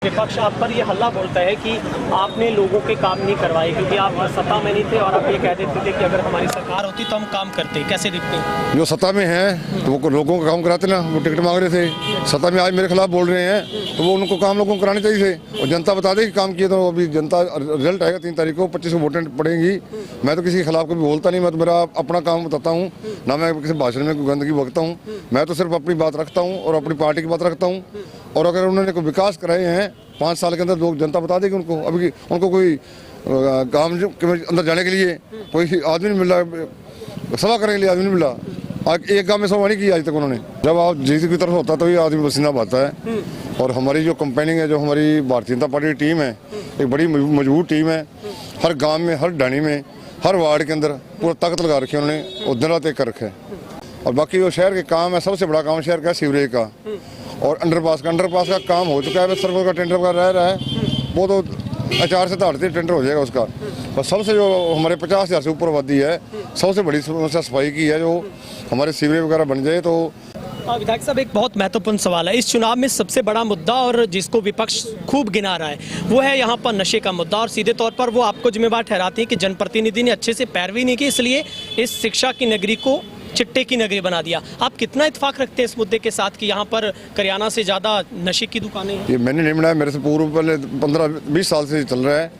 विपक्ष आप पर ये हल्ला बोलता है कि आपने लोगों के काम नहीं करवाए क्योंकि आप सत्ता में नहीं थे और आप ये कह देते थे कि अगर हमारी सरकार होती तो हम काम करते। कैसे देखते हैं? जो सत्ता में है तो वो लोगों का काम कराते ना, वो टिकट मांग रहे थे। सत्ता में आज मेरे खिलाफ बोल रहे हैं तो वो उनको काम लोगों को कराने चाहिए थे और जनता बता दे कि काम किए। तो अभी जनता रिजल्ट आएगा 3 तारीख को, 25 वोटें पड़ेंगी। मैं तो किसी के खिलाफ कभी बोलता नहीं, मैं तो मेरा अपना काम बताता हूँ ना, मैं किसी भाषण में कोई गंदगी बकता हूँ। मैं तो सिर्फ अपनी बात रखता हूँ और अपनी पार्टी की बात रखता हूँ। और अगर उन्होंने कोई विकास कराए हैं 5 साल के अंदर, लोग जनता बता देगी उनको। अभी उनको कोई काम के अंदर जाने के लिए कोई आदमी नहीं मिल रहा, सभा करने के लिए आदमी नहीं मिला। आज एक गांव में सभा नहीं की आज तक उन्होंने। जब आप जीत की तरफ होता है तो ये आदमी पसीना बहाता है। और हमारी जो कंपेनिंग है, जो हमारी भारतीय जनता पार्टी की टीम है, एक बड़ी मजबूत टीम है। हर गाँव में, हर ढाणी में, हर वार्ड के अंदर पूरा ताकत लगा रखी है उन्होंने और दिन रात एक कर रखे है। और बाकी जो शहर के काम है, सबसे बड़ा काम शहर का सीवरेज का और अंडरपास का काम हो चुका है। सरकार का टेंडर का रह रहा है, वो तो अचार से ताड़ते टेंडर हो जाएगा उसका। और सबसे जो हमारे 50,000 से ऊपर आबादी है, सबसे बड़ी समस्या सफाई की है। जो हमारे सीवरेज वगैरह बन जाए तो। विधायक साहब, एक बहुत महत्वपूर्ण सवाल है। इस चुनाव में सबसे बड़ा मुद्दा और जिसको विपक्ष खूब गिना रहा है वो है यहाँ पर नशे का मुद्दा। और सीधे तौर पर वो आपको जिम्मेवार ठहराते हैं कि जनप्रतिनिधि ने अच्छे से पैरवी नहीं की, इसलिए इस शिक्षा की नगरी को चिट्टे की नगरी बना दिया। आप कितना इत्तेफाक रखते हैं इस मुद्दे के साथ कि यहाँ पर करियाना से ज़्यादा नशे की दुकानें हैं? ये मैंने नहीं बनाया, मेरे से पूर्व पहले 15-20 साल से चल रहा है।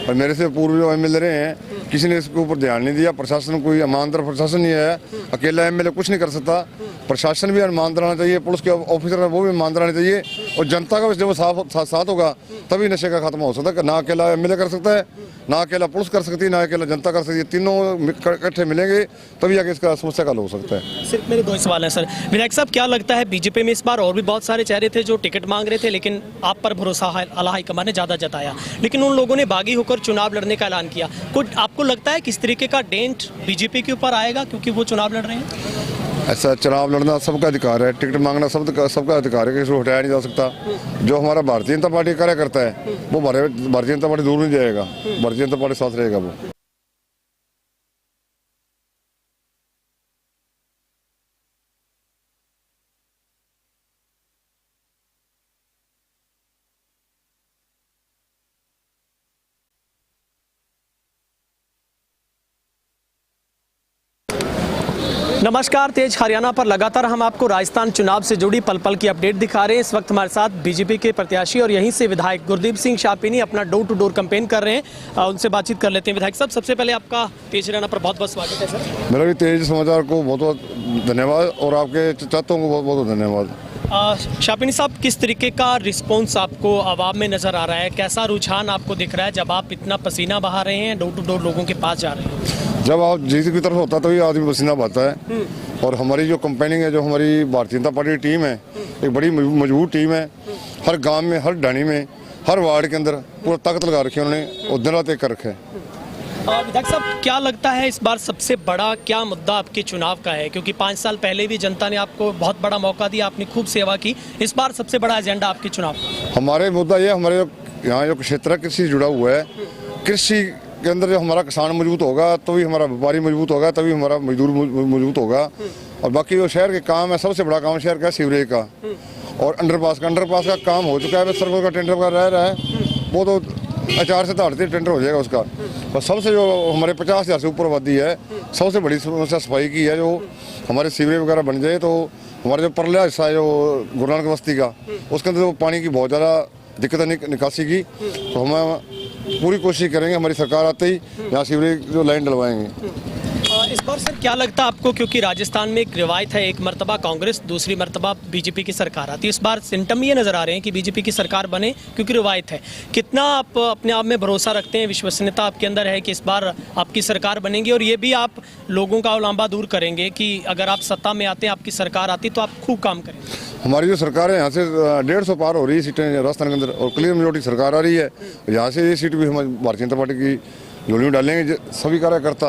और मेरे से पूर्व जो MLA रहे हैं, किसी ने इसके ऊपर ध्यान नहीं दिया। प्रशासन कोई ईमानदार प्रशासन नहीं है। अकेला MLA कुछ नहीं कर सकता। प्रशासन भी ईमानदार आना चाहिए, पुलिस के ऑफिसर है वो भी ईमानदार आना चाहिए। और जनता का जब साथ होगा तभी नशे का खात्मा हो सकता है। ना अकेला MLA कर सकता है, ना अकेला पुलिस कर सकती है, ना अकेला जनता कर सकती है। तीनों इकट्ठे मिलेंगे तभी आगे इसका समस्या का हल हो सकता है। सिर्फ मेरे 2 सवाल हैं सर। विधायक साहब, क्या लगता है बीजेपी में इस बार और भी बहुत सारे चेहरे थे जो टिकट मांग रहे थे, लेकिन आप पर भरोसा आला हाईकमान ने ज़्यादा जताया, लेकिन उन लोगों ने बागी होकर चुनाव लड़ने का ऐलान किया। कुछ आपको लगता है किस तरीके का डेंट बीजेपी के ऊपर आएगा क्योंकि वो चुनाव लड़ रहे हैं? ऐसा चुनाव लड़ना सबका अधिकार है, टिकट मांगना सबका अधिकार है, किसी को हटाया नहीं जा सकता। जो हमारा भारतीय जनता पार्टी कार्य करता है वो भारतीय जनता पार्टी दूर नहीं जाएगा, भारतीय जनता पार्टी साथ रहेगा वो। नमस्कार, तेज हरियाणा पर लगातार हम आपको राजस्थान चुनाव से जुड़ी पल पल की अपडेट दिखा रहे हैं। इस वक्त हमारे साथ बीजेपी के प्रत्याशी और यहीं से विधायक गुरदीप सिंह शाहपिनी अपना डोर टू डोर कैंपेन कर रहे हैं। उनसे बातचीत कर लेते हैं। विधायक साहब, सबसे पहले आपका तेज हरियाणा पर बहुत बहुत स्वागत है सर। मेरा भी तेज समाचार को बहुत बहुत धन्यवाद और आपके चाहतों को बहुत बहुत धन्यवाद। शाहपिनी साहब, किस तरीके का रिस्पॉन्स आपको आवाम में नज़र आ रहा है? कैसा रुझान आपको दिख रहा है जब आप इतना पसीना बहा रहे हैं, डोर टू डोर लोगों के पास जा रहे हैं? जब आप जीत की तरफ होता है तो ये आदमी पसीना बहाता है। और हमारी जो कंपेनिंग है, जो हमारी भारतीय जनता पार्टी की टीम है, एक बड़ी मजबूत टीम है। हर गांव में, हर ढाणी में, हर वार्ड के अंदर पूरा ताकत लगा रखी है उन्होंने और दिन रात एक कर रखे है। विधायक साहब, क्या लगता है इस बार सबसे बड़ा क्या मुद्दा आपके चुनाव का है? क्योंकि 5 साल पहले भी जनता ने आपको बहुत बड़ा मौका दिया, आपने खूब सेवा की। इस बार सबसे बड़ा एजेंडा आपके चुनाव? हमारे मुद्दा ये, हमारे यहाँ जो क्षेत्र है कृषि जुड़ा हुआ है। कृषि के अंदर जो हमारा किसान मजबूत होगा तभी हमारा व्यापारी मजबूत होगा, तभी हमारा मजदूर मजबूत होगा। और बाकी जो शहर के काम है, सबसे बड़ा काम शहर का सीवरेज का और अंडरपास का काम हो चुका है। सरकार का टेंडर का रह रहा है, वो तो अचार से ताड़ते टेंडर हो जाएगा उसका। और सबसे जो हमारे 50,000 से ऊपर आबादी है, सबसे बड़ी समस्या सफाई की है। जो हमारे सीवरेज वगैरह बन जाए तो हमारा जो परला हिस्सा है, जो गुरु नानक बस्ती का, उसके अंदर पानी की बहुत ज़्यादा दिक्कत है निकासी की। तो हम पूरी कोशिश करेंगे, हमारी सरकार आते ही यहाँ सीवरेज जो लाइन डलवाएंगे। इस बार सर क्या लगता है आपको, क्योंकि राजस्थान में एक रिवायत है, एक मर्तबा कांग्रेस, दूसरी मर्तबा बीजेपी की सरकार आती है। इस बार सिम्टम ये नजर आ रहे हैं कि बीजेपी की सरकार बने क्योंकि रिवायत है। कितना आप अपने आप में भरोसा रखते हैं, विश्वसनीयता आपके अंदर है कि इस बार आपकी सरकार बनेगी? और ये भी आप लोगों का उलांबा दूर करेंगे कि अगर आप सत्ता में आते हैं, आपकी सरकार आती, तो आप खूब काम करेंगे? हमारी जो सरकार है यहाँ से 150 पार हो रही है सीटें राजस्थान के अंदर और क्लियर मेजोरिटी सरकार आ रही है। यहाँ से ये सीट भी हम भारतीय जनता पार्टी की झोली में डालेंगे। सभी कार्यकर्ता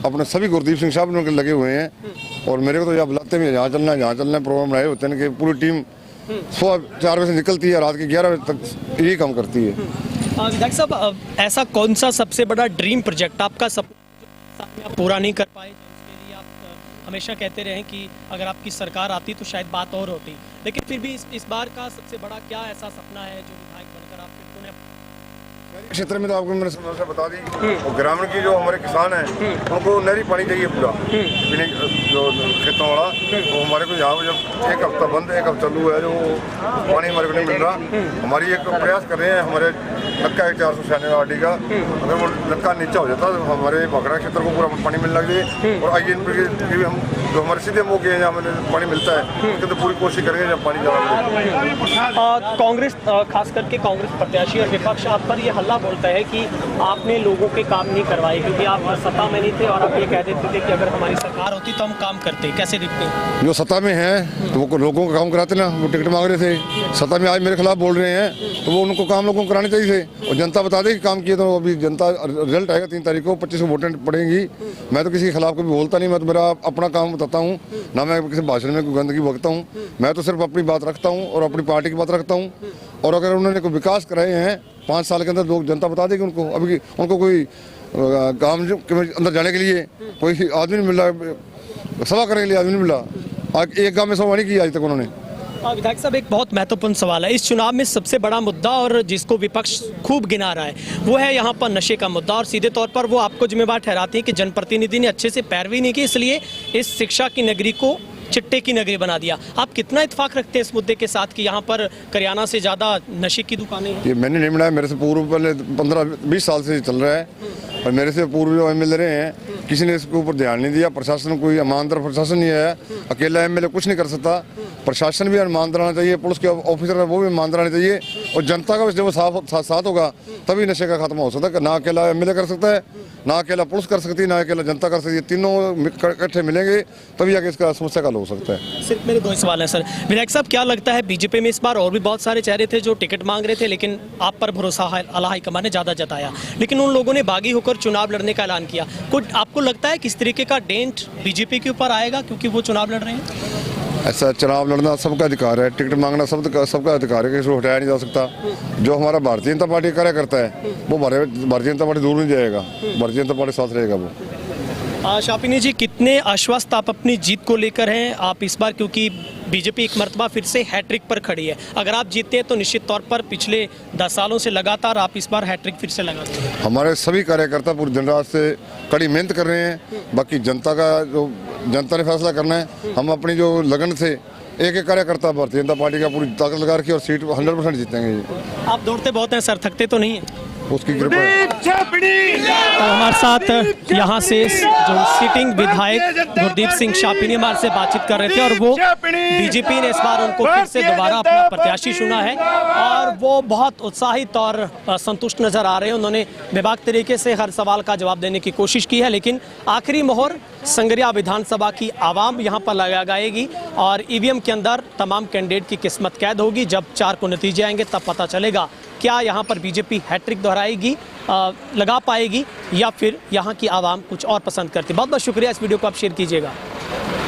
अपने सभी गुरदीप सिंह साहब उनके लगे हुए हैं और मेरे को तो यहाँ बुलाते भी, यहाँ चलना है, यहाँ चलना है, प्रोग्राम बनाए होते हैं कि पूरी टीम सुबह 4 बजे से निकलती है, रात के 11 बजे तक यही काम करती है। विधायक साहब, ऐसा कौन सा सबसे बड़ा ड्रीम प्रोजेक्ट आपका सपना आप पूरा नहीं कर पाए, जिसके लिए आप हमेशा कहते रहे कि अगर आपकी सरकार आती तो शायद बात और होती, लेकिन फिर भी इस बार का सबसे बड़ा क्या ऐसा सपना है जो विधायक बनकर क्षेत्र में तो आपको मैंने समस्या बता दी। और ग्रामीण की जो हमारे किसान हैं उनको नहरी पानी चाहिए पूरा पीने जो खेतों वाला। तो हमारे को यहाँ जब एक हफ्ता बंद एक हफ्ता चालू है जो पानी हमारे को नहीं मिल रहा। हमारी एक प्रयास कर रहे हैं हमारे नक्का 496 आरडी का, अगर वो नक्का नीचा हो जाता तो हमारे भाखड़ा क्षेत्र को पूरा पानी मिलने लग जाए। और आई भी हम जो हमारे सीधे मौके हैं जहाँ हमें पानी मिलता है उसके तो पूरी कोशिश करेंगे जब पानी ज़्यादा। कांग्रेस खास करके कांग्रेस प्रत्याशी और विपक्ष आप पर ये हल्ला बोलता है कि आपने लोगों के काम नहीं करवाए क्योंकि आप सत्ता में नहीं थे और आप ये कह देते थे कि अगर हमारी सरकार होती तो हम काम करते। कैसे दिखते हैं? जो सत्ता में है तो वो लोगों का काम कराते ना, वो टिकट मांग रहे थे। सत्ता में आज मेरे खिलाफ बोल रहे हैं तो वो उनको काम लोगों को कराने चाहिए थे। और जनता बता दे कि काम किए तो अभी जनता रिजल्ट आएगा 3 तारीख को, 25 वोटें पड़ेंगी। मैं तो किसी के खिलाफ कभी बोलता नहीं, मैं तो मेरा अपना काम बताता हूँ, ना मैं किसी भाषण में कोई गंदगी बकता हूँ। मैं तो सिर्फ अपनी बात रखता हूँ और अपनी पार्टी की बात रखता हूँ। और अगर उन्होंने कोई विकास कराए हैं 5 साल के अंदर लोग जनता बता देगी उनको। अभी उनको कोई काम के अंदर जाने के लिए कोई आदमी नहीं मिल रहा, सभा करने के लिए आदमी नहीं मिला। आज एक गाँव में सभा नहीं की आज तक उन्होंने। विधायक साहब एक बहुत महत्वपूर्ण सवाल है। इस चुनाव में सबसे बड़ा मुद्दा और जिसको विपक्ष खूब गिना रहा है वो है यहाँ पर नशे का मुद्दा। और सीधे तौर पर वो आपको जिम्मेवार ठहराती है कि जनप्रतिनिधि ने अच्छे से पैरवी नहीं की, इसलिए इस शिक्षा की नगरी को चिट्टे की नगरी बना दिया। आप कितना इत्तेफाक रखते हैं इस मुद्दे के साथ कि यहाँ पर करियाना से ज़्यादा नशे की दुकानें हैं? ये मैंने नहीं बनाया, मेरे से पूर्व पहले 15-20 साल से चल रहा है। और मेरे से पूर्व जो MLA रहे हैं किसी ने इसके ऊपर ध्यान नहीं दिया। प्रशासन कोई ईमानदार प्रशासन नहीं है, अकेला MLA कुछ नहीं कर सकता। प्रशासन भी ईमानदार आना चाहिए, पुलिस के ऑफिसर है वो भी ईमानदार आने चाहिए। और जनता का जब साथ होगा तभी नशे का खात्मा हो सकता है। ना अकेला MLA कर सकता है, ना अकेला पुलिस कर सकती है, ना अकेला जनता कर सकती है। तीनों इकट्ठे मिलेंगे तभी आगे इसका समस्या का हल हो सकता है। सिर्फ मेरे 2 सवाल हैं सर। विधायक साहब क्या लगता है बीजेपी में इस बार और भी बहुत सारे चेहरे थे जो टिकट मांग रहे थे, लेकिन आप पर भरोसा आला हाईकमान ने ज़्यादा जताया, लेकिन उन लोगों ने बागी होकर चुनाव लड़ने का ऐलान किया। कुछ आपको लगता है किस तरीके का डेंट बीजेपी के ऊपर आएगा क्योंकि वो चुनाव लड़ रहे हैं? ऐसा चुनाव लड़ना सबका अधिकार है, टिकट मांगना सबका अधिकार है, किसी को हटाया नहीं जा सकता। जो हमारा भारतीय जनता पार्टी कार्य करता है वो भारतीय जनता पार्टी दूर नहीं जाएगा, भारतीय जनता पार्टी साथ रहेगा वो। शापिनी जी, कितने आश्वस्त आप अपनी जीत को लेकर हैं आप इस बार, क्योंकि बीजेपी एक मर्तबा फिर से हैट्रिक पर खड़ी है। अगर आप जीतते हैं तो निश्चित तौर पर पिछले 10 सालों से लगातार आप इस बार हैट्रिक फिर से लगा देंगे। हमारे सभी कार्यकर्ता पूरी दिन रात से कड़ी मेहनत कर रहे हैं। बाकी जनता का जो जनता ने फैसला करना है। हम अपनी जो लगन से एक कार्यकर्ता भारतीय जनता पार्टी का पूरी ताकत लगा रखी और सीट 100% जीतेंगे। आप दौड़ते बहुत हैं सर, थकते तो नहीं हैं? उसकी कृपा है। तो हमारे साथ यहाँ से जो सिटिंग विधायक गुरदीप सिंह शापिनी हमारे से बातचीत कर रहे थे और वो बीजेपी ने इस बार उनको फिर से दोबारा अपना प्रत्याशी चुना है और वो बहुत उत्साहित और संतुष्ट नजर आ रहे हैं। उन्होंने बेबाक तरीके से हर सवाल का जवाब देने की कोशिश की है, लेकिन आखिरी मोहर संगरिया विधानसभा की आवाम यहाँ पर लगाएगी और EVM के अंदर तमाम कैंडिडेट की किस्मत कैद होगी। जब 4 को नतीजे आएंगे तब पता चलेगा क्या यहाँ पर बीजेपी हैट्रिक दोहराएगी, लगा पाएगी या फिर यहाँ की आवाम कुछ और पसंद करती। बहुत बहुत शुक्रिया, इस वीडियो को आप शेयर कीजिएगा।